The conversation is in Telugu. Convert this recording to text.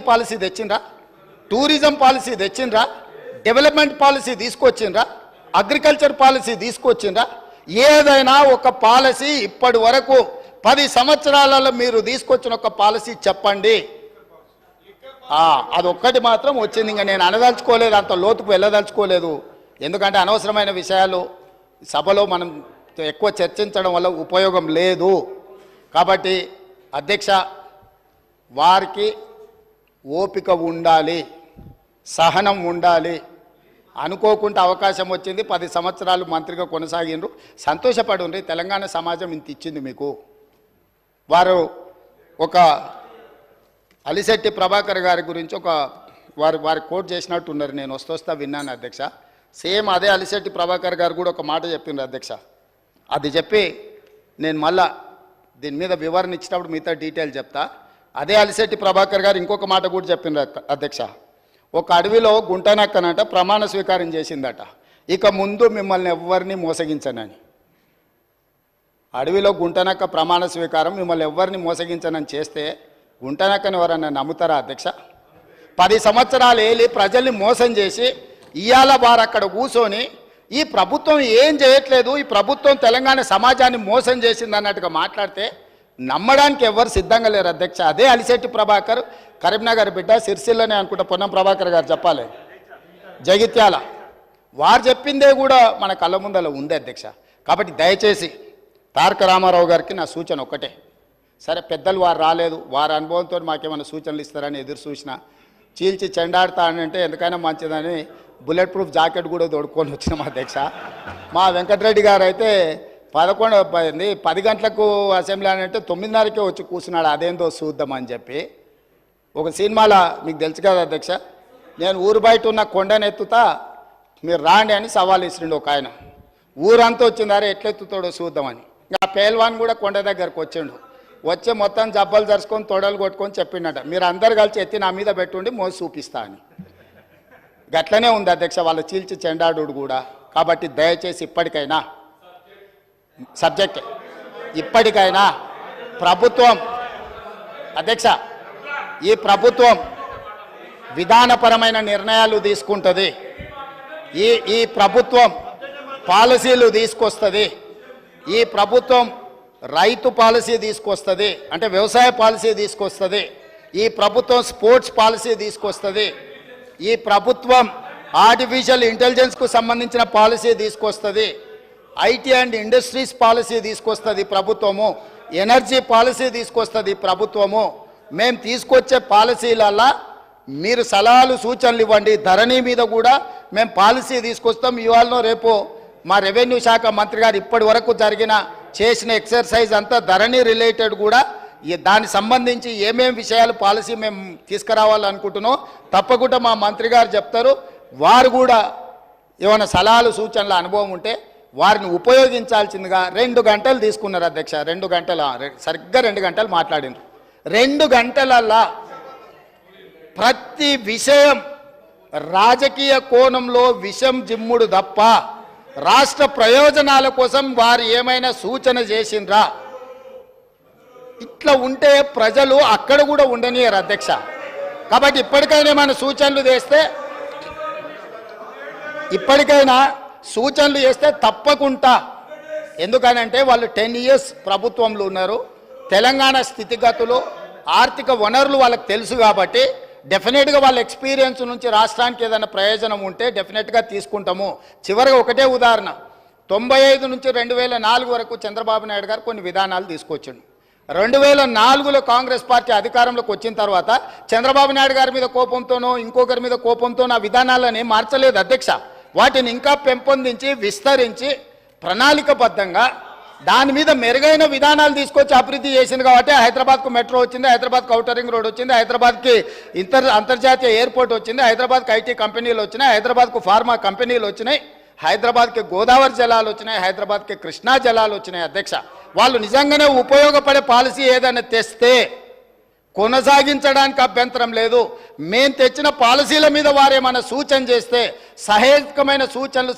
పాలసీ తెచ్చిండ్రా, టూరిజం పాలసీ తెచ్చిండ్రా, డెవలప్మెంట్ పాలసీ తీసుకొచ్చిండ్రా, అగ్రికల్చర్ పాలసీ తీసుకొచ్చిండ్రా? ఏదైనా ఒక పాలసీ ఇప్పటి వరకు 10 సంవత్సరాలలో మీరు తీసుకొచ్చిన ఒక పాలసీ చెప్పండి. అదొక్కటి మాత్రం వచ్చింది. ఇంకా నేను అనదలుచుకోలేదు, అంత లోతుకు వెళ్ళదలుచుకోలేదు. ఎందుకంటే అనవసరమైన విషయాలు సభలో మనం ఎక్కువ చర్చించడం వల్ల ఉపయోగం లేదు. కాబట్టి అధ్యక్ష, వారికి ఓపిక ఉండాలి, సహనం ఉండాలి. అనుకోకుండా అవకాశం వచ్చింది, 10 సంవత్సరాలు మంత్రిగా కొనసాగిండ్రు, సంతోషపడుండ్రి. తెలంగాణ సమాజం ఇంత ఇచ్చింది మీకు. వారు ఒక అలిశెట్టి ప్రభాకర్ గారి గురించి వారి కోట్ చేసినట్టు ఉన్నారు. నేను వస్తా విన్నాను అధ్యక్ష. సేమ్ అదే అలిశెట్టి ప్రభాకర్ గారు కూడా ఒక మాట చెప్పిండ్రు అధ్యక్ష. అది చెప్పి నేను మళ్ళా దీని మీద వివరణ ఇచ్చినప్పుడు మిగతా డీటెయిల్ చెప్తా. అదే అలిశెట్టి ప్రభాకర్ గారు ఇంకొక మాట కూడా చెప్పిండ్రు అధ్యక్ష. ఒక అడవిలో గుంటనక్కనంట ప్రమాణ స్వీకారం చేసిందట, ఇక ముందు మిమ్మల్ని ఎవరిని మోసగించనని. అడవిలో గుంటనక్క ప్రమాణ స్వీకారం, మిమ్మల్ని ఎవరిని మోసగించనని చేస్తే గుంటనక్కని ఎవరన్నా నమ్ముతారా అధ్యక్ష? 10 సంవత్సరాలు ఏలి ప్రజల్ని మోసం చేసి ఇవాళ వారు అక్కడ కూర్చొని ఈ ప్రభుత్వం ఏం చేయట్లేదు, ఈ ప్రభుత్వం తెలంగాణ సమాజాన్ని మోసం చేసింది అన్నట్టుగా మాట్లాడితే నమ్మడానికి ఎవరు సిద్ధంగా లేరు అధ్యక్ష. అదే అలిశెట్టి ప్రభాకర్, కరీంనగర్ బిడ్డ, సిరిసిల్లనే అనుకుంటా పొన్నం ప్రభాకర్ గారు చెప్పాలి, జగిత్యాల. వారు చెప్పిందే కూడా మన కళ్ళ ముందర ఉంది అధ్యక్ష. కాబట్టి దయచేసి తారక రామారావు గారికి నా సూచన ఒక్కటే. సరే, పెద్దలు వారు రాలేదు, వారి అనుభవంతో మాకేమైనా సూచనలు ఇస్తారని ఎదురు చూసిన, చీల్చి చెండాడుతా అని అంటే ఎందుకైనా మంచిదని బుల్లెట్ ప్రూఫ్ జాకెట్ కూడా తోడుకొని వచ్చినాం అధ్యక్ష. మా వెంకటరెడ్డి గారు అయితే 10 గంటలకు అసెంబ్లీ అని అంటే 9:30కే వచ్చి కూర్చున్నాడు, అదేందో చూద్దామని చెప్పి. ఒక సినిమాలో మీకు తెలుసు కదా అధ్యక్ష, నేను ఊరు బయట ఉన్న కొండనెత్తుతా మీరు రాండి అని సవాల్ ఇస్తుండే ఒక ఆయన. ఊరంతా వచ్చిందారే ఎట్లెత్తుతాడో చూద్దామని. ఇంకా పేల్వాన్ కూడా కొండ దగ్గరకు వచ్చిండు. వచ్చి మొత్తం జబ్బలు జరుచుకొని తొడలు కొట్టుకొని చెప్పిండట, మీరు అందరు కలిసి ఎత్తి నా మీద పెట్టుండి మోసి చూపిస్తా అని. గట్లనే ఉంది అధ్యక్ష వాళ్ళ చీల్చి చెండాడు కూడా. కాబట్టి దయచేసి ఇప్పటికైనా ఇప్పటికైనా ప్రభుత్వం అధ్యక్ష, ఈ ప్రభుత్వం విధానపరమైన నిర్ణయాలు తీసుకుంటుంది. ఈ ప్రభుత్వం పాలసీలు తీసుకొస్తుంది. ఈ ప్రభుత్వం రైతు పాలసీ తీసుకొస్తుంది, అంటే వ్యవసాయ పాలసీ తీసుకొస్తుంది. ఈ ప్రభుత్వం స్పోర్ట్స్ పాలసీ తీసుకొస్తుంది. ఈ ప్రభుత్వం ఆర్టిఫిషియల్ ఇంటెలిజెన్స్కు సంబంధించిన పాలసీ తీసుకొస్తుంది. ఐటీ అండ్ ఇండస్ట్రీస్ పాలసీ తీసుకొస్తుంది ప్రభుత్వము. ఎనర్జీ పాలసీ తీసుకొస్తుంది ప్రభుత్వము. మేము తీసుకొచ్చే పాలసీలల్లా మీరు సలహాలు సూచనలు ఇవ్వండి. ధరణి మీద కూడా మేము పాలసీ తీసుకొస్తాం. ఇవాళ రేపు మా రెవెన్యూ శాఖ మంత్రి గారు ఇప్పటి వరకు చేసిన ఎక్సర్సైజ్ అంతా ధరణి రిలేటెడ్ కూడా, దానికి సంబంధించి ఏమేమి విషయాలు పాలసీ మేము తీసుకురావాలనుకుంటున్నాం తప్పకుండా మా మంత్రి గారు చెప్తారు. వారు కూడా ఏమైనా సలహాలు సూచనల అనుభవం ఉంటే వారిని ఉపయోగించాల్సిందిగా 2 గంటలు తీసుకున్నారు అధ్యక్ష. 2 గంటల సరిగ్గా 2 గంటలు మాట్లాడినారు. 2 గంటలల్లా ప్రతి విషయం రాజకీయ కోణంలో విషం జిమ్ముడు తప్ప రాష్ట్ర ప్రయోజనాల కోసం వారు ఏమైనా సూచన చేసిండ్రా? ఇట్లా ఉంటే ప్రజలు అక్కడ కూడా ఉండనియరు అధ్యక్ష. కాబట్టి ఇప్పటికైనా ఏమైనా సూచనలు చేస్తే తప్పకుండా, ఎందుకనంటే వాళ్ళు 10 ఇయర్స్ ప్రభుత్వంలో ఉన్నారు. తెలంగాణ స్థితిగతులు, ఆర్థిక వనరులు వాళ్ళకి తెలుసు. కాబట్టి డెఫినెట్గా వాళ్ళ ఎక్స్పీరియన్స్ నుంచి రాష్ట్రానికి ఏదైనా ప్రయోజనం ఉంటే డెఫినెట్గా తీసుకుంటాము. చివరిగా ఒకటే ఉదాహరణ, 95 నుంచి 2004 వరకు చంద్రబాబు నాయుడు గారు కొన్ని విధానాలు తీసుకొచ్చిండు. 2004లో కాంగ్రెస్ పార్టీ అధికారంలోకి వచ్చిన తర్వాత చంద్రబాబు నాయుడు గారి మీద కోపంతోనో ఇంకొకరి మీద కోపంతోనో ఆ విధానాలని మార్చలేదు అధ్యక్ష. వాటిని ఇంకా పెంపొందించి విస్తరించి ప్రణాళికబద్ధంగా దాని మీద మెరుగైన విధానాలు తీసుకొచ్చి అభివృద్ధి చేసింది. కాబట్టి హైదరాబాద్కు మెట్రో వచ్చింది, హైదరాబాద్కు ఔటర్ రింగ్ రోడ్ వచ్చింది, హైదరాబాద్కి అంతర్జాతీయ ఎయిర్పోర్ట్ వచ్చింది, హైదరాబాద్కి ఐటీ కంపెనీలు వచ్చినాయి, హైదరాబాద్కు ఫార్మా కంపెనీలు వచ్చినాయి, హైదరాబాద్కి గోదావరి జలాలు వచ్చినాయి, హైదరాబాద్కి కృష్ణా జలాలు వచ్చినాయి అధ్యక్ష. వాళ్ళు నిజంగానే ఉపయోగపడే పాలసీ ఏదైనా తెస్తే కొనసాగించడానికి అభ్యంతరం లేదు. మేము తెచ్చిన పాలసీల మీద వారేమైనా సూచన చేస్తే సహేతుకమైన సూచనలు